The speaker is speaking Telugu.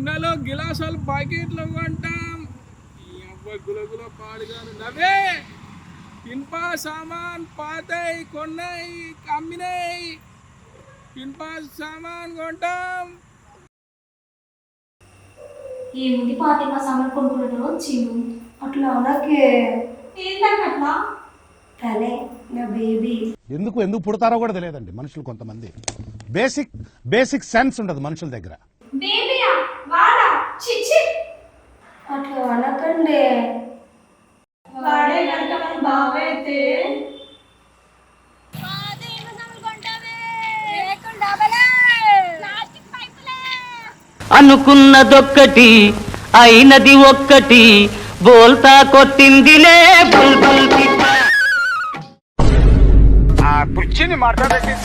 గిన్నెలు గిలాసాలు ప్యాకెట్లు కొంటాం. ఈ అబ్బాయి గులగుల పాడుగాను నవే ఇనుప సామాన్ పాతయి కొన్నాయి అమ్మినాయి. ఇనుప సామాన్ కొంటాం. ఏముంది పాతిమ సామాన్ కొనుక్కున్నాడు వచ్చిండు. అట్లా అనకే. ఏంటన్నట్లా? తనే నా బేబీ. ఎందుకు పుడతారో కూడా తెలియదండి మనుషులు. కొంతమంది బేసిక్ సెన్స్ ఉండదు మనుషుల దగ్గర. బేబీయా వాడా చిచ్చి అట్లా అనకండి. వాడే కనుక మన బాబాయ్ అయితే అనుకున్నదొక్కటి అయినది ఒక్కటి బోల్తా కొట్టిందిలే బుల్బుల్ పిట్ట. ఆ కుర్చీని మాట్లాడండి.